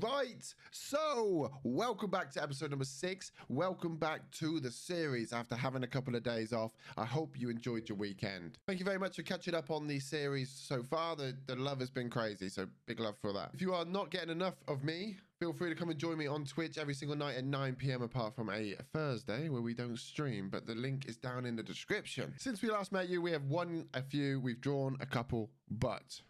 Right, so welcome back to episode number 6. Welcome back to the series after having a couple of days off. I hope you enjoyed your weekend. Thank you very much for catching up on the series so far. The love has been crazy, so big love for that. If you are not getting enough of me, feel free to come and join me on Twitch every single night at 9 p.m. apart from a Thursday where we don't stream, but the link is down in the description. Since we last met you, we have won a few, we've drawn a couple, but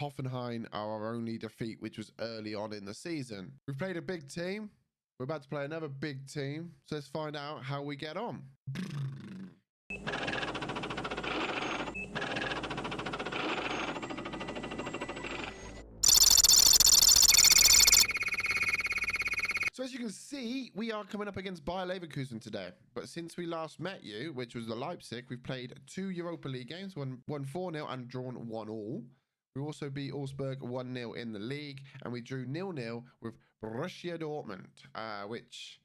Hoffenheim are our only defeat, which was early on in the season. We've played a big team. We're about to play another big team. So let's find out how we get on. So as you can see, we are coming up against Bayer Leverkusen today. But since we last met you, which was the Leipzig, we've played 2 Europa League games, won 4-0 and drawn 1-1. We also beat Wolfsburg 1-0 in the league, and we drew 0-0 with Borussia Dortmund, which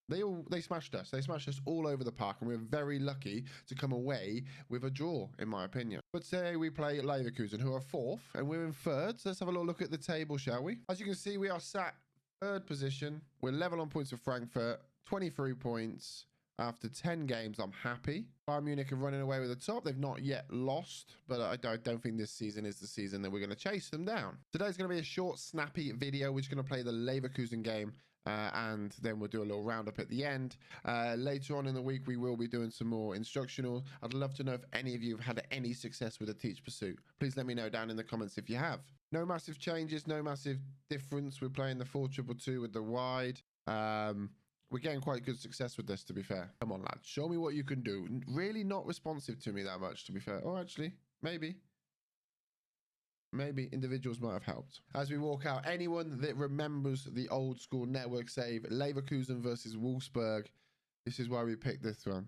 they smashed us. They smashed us all over the park, and we were very lucky to come away with a draw, in my opinion. But today we play Leverkusen, who are 4th, and we're in 3rd. So let's have a little look at the table, shall we? As you can see, we are sat 3rd position. We're level on points with Frankfurt, 23 points. After 10 games, I'm happy. Bayern Munich are running away with the top. They've not yet lost, but I don't think this season is the season that we're going to chase them down. Today's going to be a short, snappy video. We're just going to play the Leverkusen game, and then we'll do a little roundup at the end. Later on in the week, we will be doing some more instructional. I'd love to know if any of you have had any success with the Teach Pursuit. Please let me know down in the comments if you have. No massive changes, no massive difference. We're playing the 4-2-2 with the wide. We're getting quite good success with this, to be fair. Come on, lads. Show me what you can do. Really not responsive to me that much, to be fair. Or actually, maybe. Maybe individuals might have helped. As we walk out, anyone that remembers the old school network save, Leverkusen versus Wolfsburg, this is why we picked this one.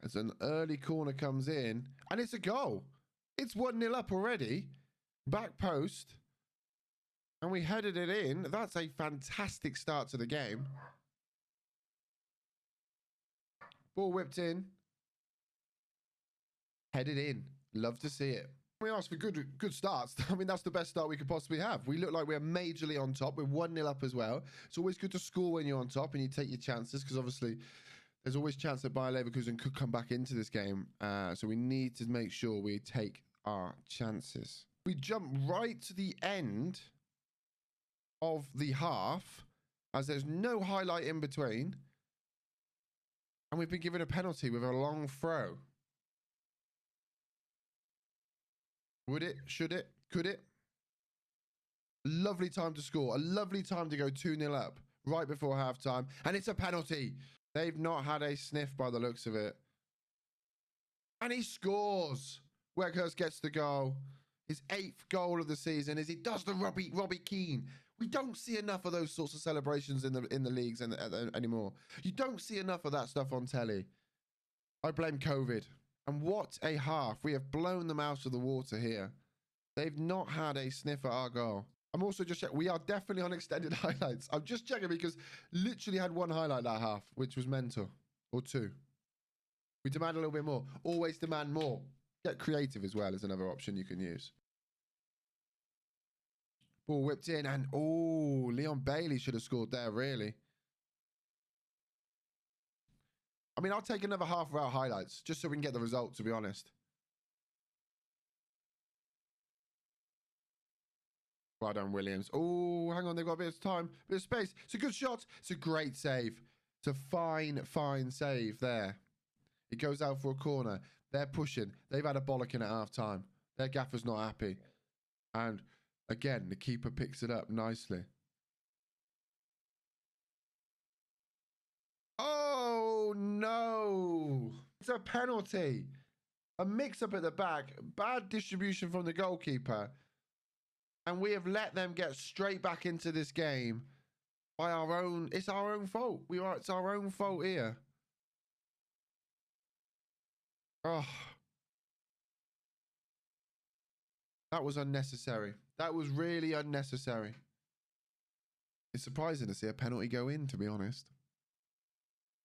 As an early corner comes in, and it's a goal. It's 1-0 up already. Back post. And we headed it in. That's a fantastic start to the game. Ball whipped in. Headed in. Love to see it. We asked for good starts. I mean, that's the best start we could possibly have. We look like we're majorly on top. We're 1-0 up as well. It's always good to score when you're on top and you take your chances, because obviously there's always a chance that Bayer Leverkusen could come back into this game. So we need to make sure we take our chances. We jump right to the end of the half, as there's no highlight in between, and we've been given a penalty with a long throw. Would it? Should it? Could it? Lovely time to score. A lovely time to go 2-0 up right before halftime, and it's a penalty. They've not had a sniff by the looks of it. And he scores. Weghorst gets the goal. His 8th goal of the season as he does the Robbie Keane. We don't see enough of those sorts of celebrations in the leagues anymore. You don't see enough of that stuff on telly. I blame COVID. And what a half. We have blown them out of the water here. They've not had a sniff at our goal. I'm also just checking. We are definitely on extended highlights. I'm just checking because literally had 1 highlight that half, which was mental. Or 2. We demand a little bit more. Always demand more. Get creative as well is another option you can use. Ball whipped in, and oh, Leon Bailey should have scored there, really. I mean, I'll take another half of our highlights just so we can get the result, to be honest. Well done, Williams. Oh, hang on, they've got a bit of time, bit of space. It's a good shot. It's a great save. It's a fine save there. It goes out for a corner. They're pushing. They've had a bollocking at half time. Their gaffer's not happy. And again, the keeper picks it up nicely. Oh, no. It's a penalty. A mix-up at the back. Bad distribution from the goalkeeper. And we have let them get straight back into this game by our own... It's our own fault. It's our own fault here. Oh. That was unnecessary. That was really unnecessary. It's surprising to see a penalty go in, to be honest.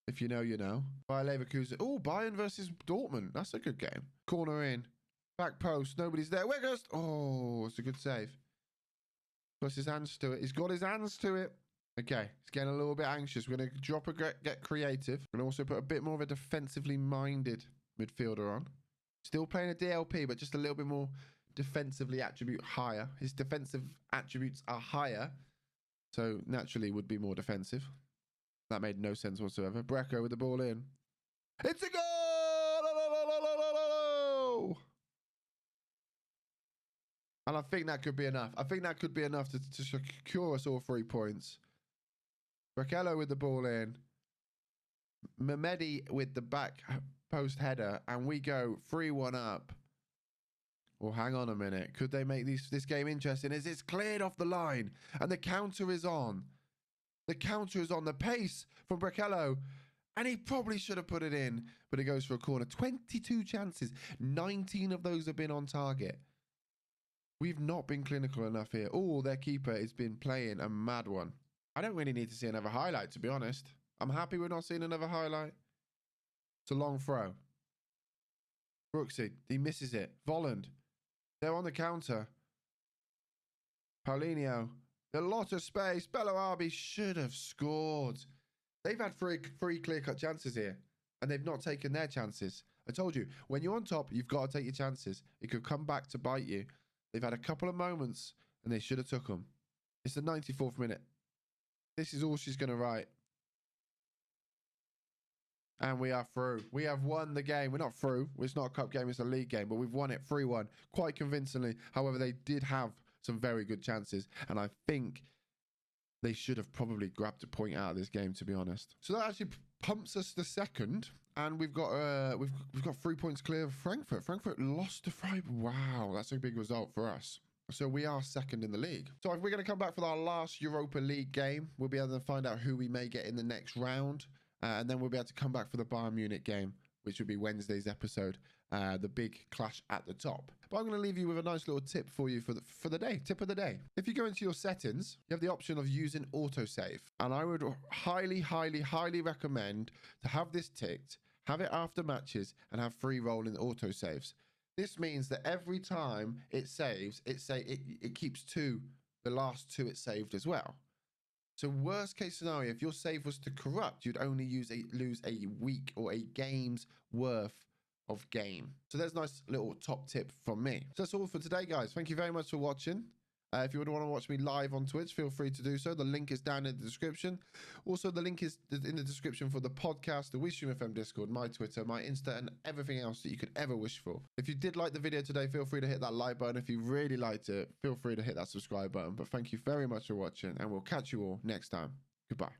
If you know, you know. Bayer Leverkusen. Oh, Bayern versus Dortmund. That's a good game. Corner in. Back post. Nobody's there. Weghorst. Oh, it's a good save. Plus his hands to it. He's got his hands to it. Okay, he's getting a little bit anxious. We're going to drop a get creative. And also put a bit more of a defensively minded midfielder on. Still playing a DLP, but just a little bit more defensively attribute higher. His defensive attributes are higher, so naturally would be more defensive. That made no sense whatsoever. Brecco with the ball in. It's a goal! And I think that could be enough. I think that could be enough to secure us all 3 points. Brecco with the ball in. Mehmedi with the back post header. And we go 3-1 up. Well, hang on a minute. Could they make this game interesting? As it's cleared off the line. And the counter is on. The counter is on. The pace from Brecco. And he probably should have put it in. But it goes for a corner. 22 chances. 19 of those have been on target. We've not been clinical enough here. Oh, their keeper has been playing a mad one. I don't really need to see another highlight, to be honest. I'm happy we're not seeing another highlight. It's a long throw. Brooksy, he misses it. Volland, they're on the counter. Paulinho, a lot of space. Belarabi should have scored. They've had three clear-cut chances here, and they've not taken their chances. I told you, when you're on top, you've got to take your chances. It could come back to bite you. They've had a couple of moments, and they should have took them. It's the 94th minute. This is all she's going to write. And we are through. We have won the game. We're not through. It's not a cup game. It's a league game. But we've won it 3-1 quite convincingly. However, they did have some very good chances. And I think they should have probably grabbed a point out of this game, to be honest. So that actually pumps us to second. And we've got 3 points clear of Frankfurt. Frankfurt lost to Freiburg. Wow, that's a big result for us. So we are second in the league. So if we're going to come back for our last Europa League game, we'll be able to find out who we may get in the next round. And then we'll be able to come back for the Bayern Munich game, which will be Wednesday's episode, the big clash at the top. But I'm going to leave you with a nice little tip for you for the day. Tip of the day. If you go into your settings, you have the option of using autosave. And I would highly, highly, highly recommend to have this ticked, have it after matches, and have free rolling autosaves. This means that every time it saves, it keeps the last 2 it saved as well. So worst case scenario, if your save was to corrupt, you'd only lose a week or a game's worth of game. So there's a nice little top tip from me. So that's all for today, guys. Thank you very much for watching. If you would want to watch me live on Twitch, feel free to do so. The link is down in the description. Also, the link is in the description for the podcast, the Stream FM Discord, my Twitter, my Insta, and everything else that you could ever wish for. If you did like the video today, feel free to hit that like button. If you really liked it, feel free to hit that subscribe button. But thank you very much for watching, and we'll catch you all next time. Goodbye.